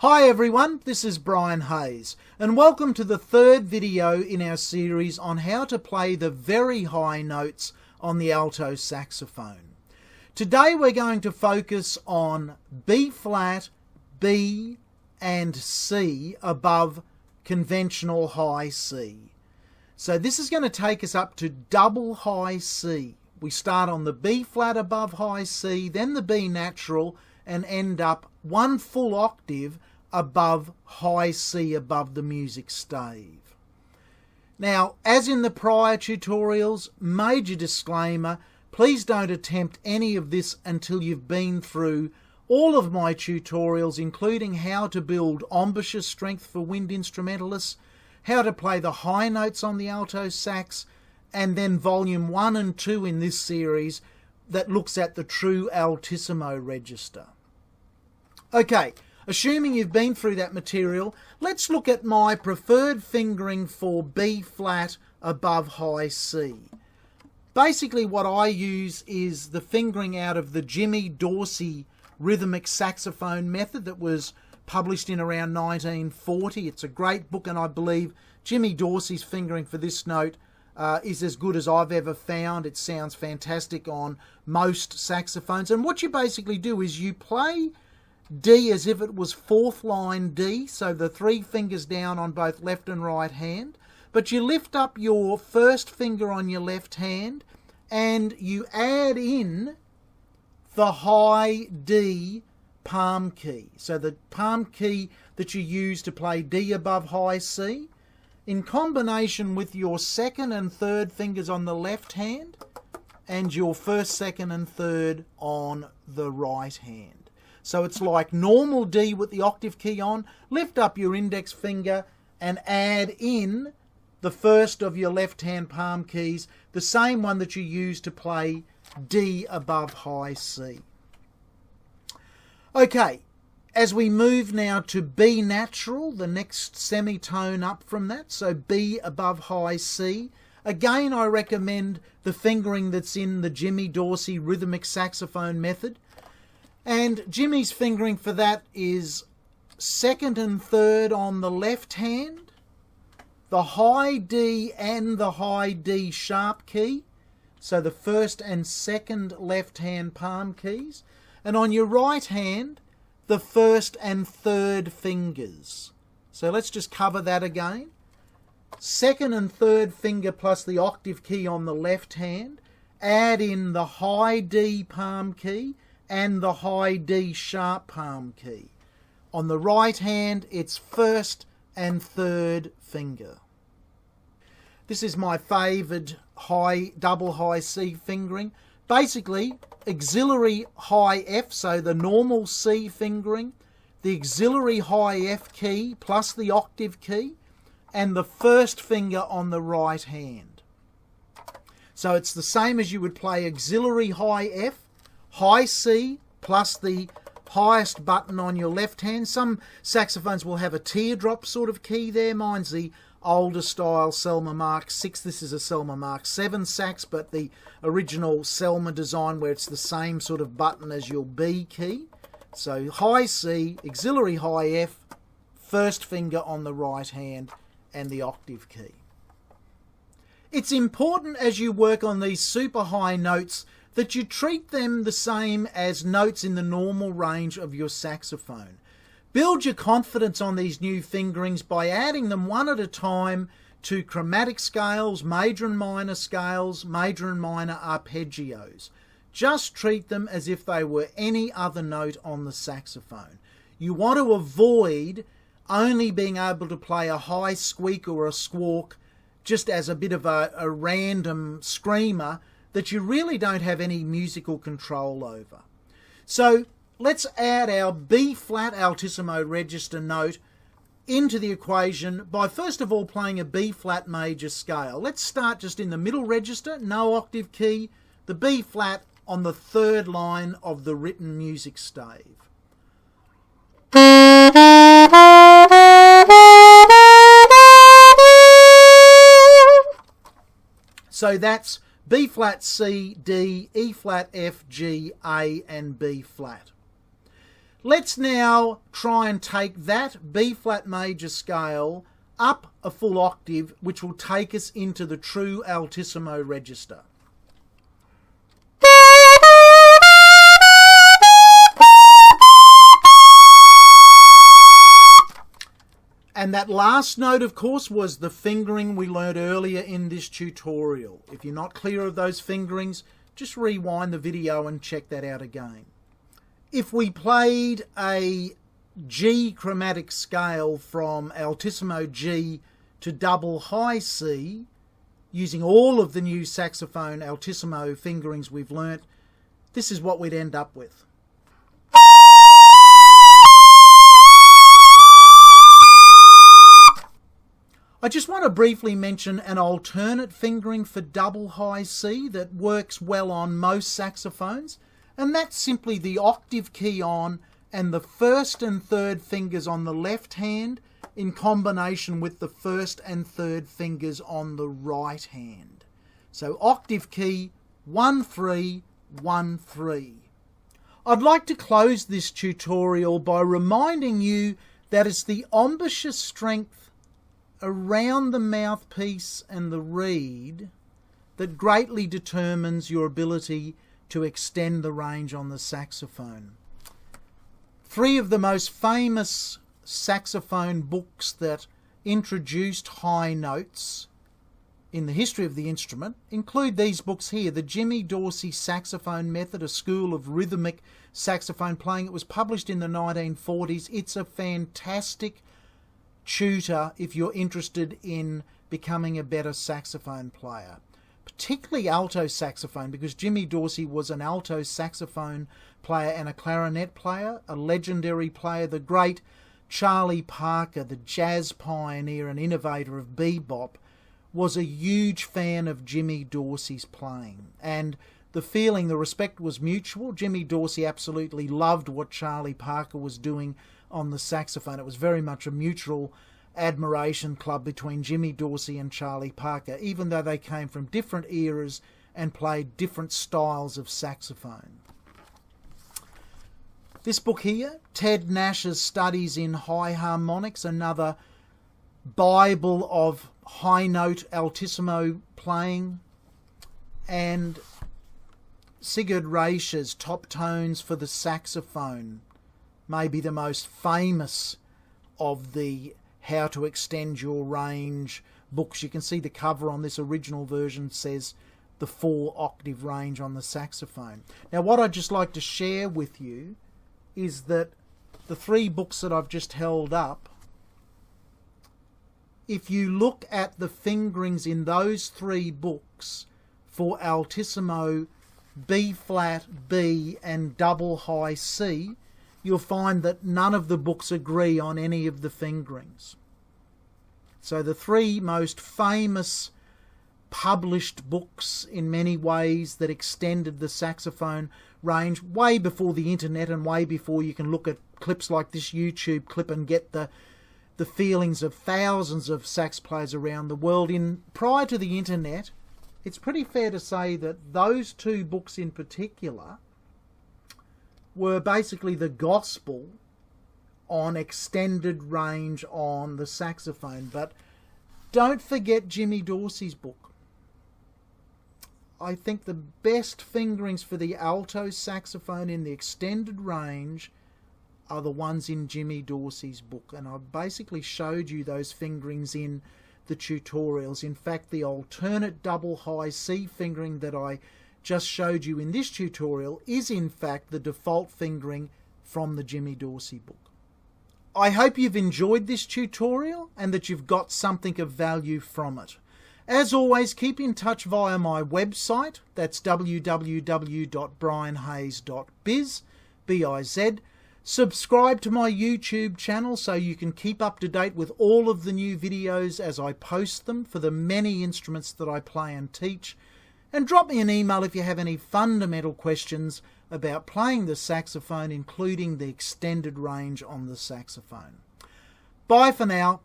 Hi everyone, this is Brian Hayes and welcome to the third video in our series on how to play the very high notes on the alto saxophone. Today we're going to focus on B flat, B and C above conventional high C. So this is going to take us up to double high C. We start on the B flat above high C, then the B natural, and end up one full octave above high C above the music stave. Now, as in the prior tutorials, major disclaimer, please don't attempt any of this until you've been through all of my tutorials, including how to build embouchure strength for wind instrumentalists, how to play the high notes on the alto sax, and then volume 1 and 2 in this series that looks at the true Altissimo register. Okay, assuming you've been through that material, let's look at my preferred fingering for B flat above high C. Basically what I use is the fingering out of the Jimmy Dorsey rhythmic saxophone method that was published in around 1940. It's a great book, and I believe Jimmy Dorsey's fingering for this note is as good as I've ever found. It sounds fantastic on most saxophones. And what you basically do is you play D as if it was fourth line D, so the 3 fingers down on both left and right hand, but you lift up your first finger on your left hand and you add in the high D palm key. So the palm key that you use to play D above high C, in combination with your second and third fingers on the left hand and your first, second and third on the right hand. So it's like normal D with the octave key on, lift up your index finger and add in the first of your left hand palm keys, the same one that you use to play D above high C. Okay, as we move now to B natural, the next semitone up from that, so B above high C. Again, I recommend the fingering that's in the Jimmy Dorsey rhythmic saxophone method. And Jimmy's fingering for that is second and third on the left hand, the high D and the high D sharp key, so the first and second left hand palm keys, and on your right hand, the first and third fingers. So let's just cover that again. Second and third finger plus the octave key on the left hand, add in the high D palm key and the high D sharp palm key. On the right hand, it's first and third finger. This is my favoured double high C fingering. Basically, auxiliary high F, so the normal C fingering, the auxiliary high F key plus the octave key, and the first finger on the right hand. So it's the same as you would play auxiliary high F, high C plus the highest button on your left hand. Some saxophones will have a teardrop sort of key there. Mine's the older style Selmer Mark 6. This is a Selmer Mark 7 sax, but the original Selmer design where it's the same sort of button as your B key. So high C, auxiliary high F, first finger on the right hand, and the octave key. It's important as you work on these super high notes that you treat them the same as notes in the normal range of your saxophone. Build your confidence on these new fingerings by adding them one at a time to chromatic scales, major and minor scales, major and minor arpeggios. Just treat them as if they were any other note on the saxophone. You want to avoid only being able to play a high squeak or a squawk just as a bit of a random screamer that you really don't have any musical control over. So let's add our B flat altissimo register note into the equation by first of all playing a B flat major scale. Let's start just in the middle register, no octave key, the B flat on the third line of the written music stave. So that's B flat, C, D, E flat, F, G, A and B flat. Let's now try and take that B flat major scale up a full octave, which will take us into the true Altissimo register. And that last note, of course, was the fingering we learned earlier in this tutorial. If you're not clear of those fingerings, just rewind the video and check that out again. If we played a G chromatic scale from Altissimo G to double high C, using all of the new saxophone Altissimo fingerings we've learnt, this is what we'd end up with. I just want to briefly mention an alternate fingering for double high C that works well on most saxophones, and that's simply the octave key on and the first and third fingers on the left hand in combination with the first and third fingers on the right hand. So octave key 1 3 1 3. I'd like to close this tutorial by reminding you that it's the embouchure strength around the mouthpiece and the reed that greatly determines your ability to extend the range on the saxophone. Three of the most famous saxophone books that introduced high notes in the history of the instrument include these books here. The Jimmy Dorsey Saxophone Method, a school of rhythmic saxophone playing. It was published in the 1940s. It's a fantastic tutor if you're interested in becoming a better saxophone player, particularly alto saxophone, because Jimmy Dorsey was an alto saxophone player and a clarinet player, a legendary player. The great Charlie Parker, the jazz pioneer and innovator of bebop, was a huge fan of Jimmy Dorsey's playing, and the respect was mutual. Jimmy Dorsey absolutely loved what Charlie Parker was doing on the saxophone. It was very much a mutual admiration club between Jimmy Dorsey and Charlie Parker, even though they came from different eras and played different styles of saxophone. This book here, Ted Nash's Studies in High Harmonics, another Bible of high note altissimo playing, and Sigurd Reicher's Top Tones for the Saxophone, maybe the most famous of the How to Extend Your Range books. You can see the cover on this original version says the 4-octave range on the saxophone. Now, what I'd just like to share with you is that the 3 books that I've just held up, if you look at the fingerings in those 3 books for Altissimo, B flat, B and double high C, you'll find that none of the books agree on any of the fingerings. So the 3 most famous published books in many ways that extended the saxophone range way before the internet and way before you can look at clips like this YouTube clip and get the feelings of thousands of sax players around the world. Prior to the internet, it's pretty fair to say that those 2 books in particular were basically the gospel on extended range on the saxophone. But don't forget Jimmy Dorsey's book. I think the best fingerings for the alto saxophone in the extended range are the ones in Jimmy Dorsey's book, and I've basically showed you those fingerings in the tutorials. In fact, the alternate double high C fingering that I just showed you in this tutorial is in fact the default fingering from the Jimmy Dorsey book. I hope you've enjoyed this tutorial and that you've got something of value from it. As always, keep in touch via my website. That's www.brianhayes.biz, B-I-Z. Subscribe to my YouTube channel so you can keep up to date with all of the new videos as I post them for the many instruments that I play and teach. And drop me an email if you have any fundamental questions about playing the saxophone, including the extended range on the saxophone. Bye for now.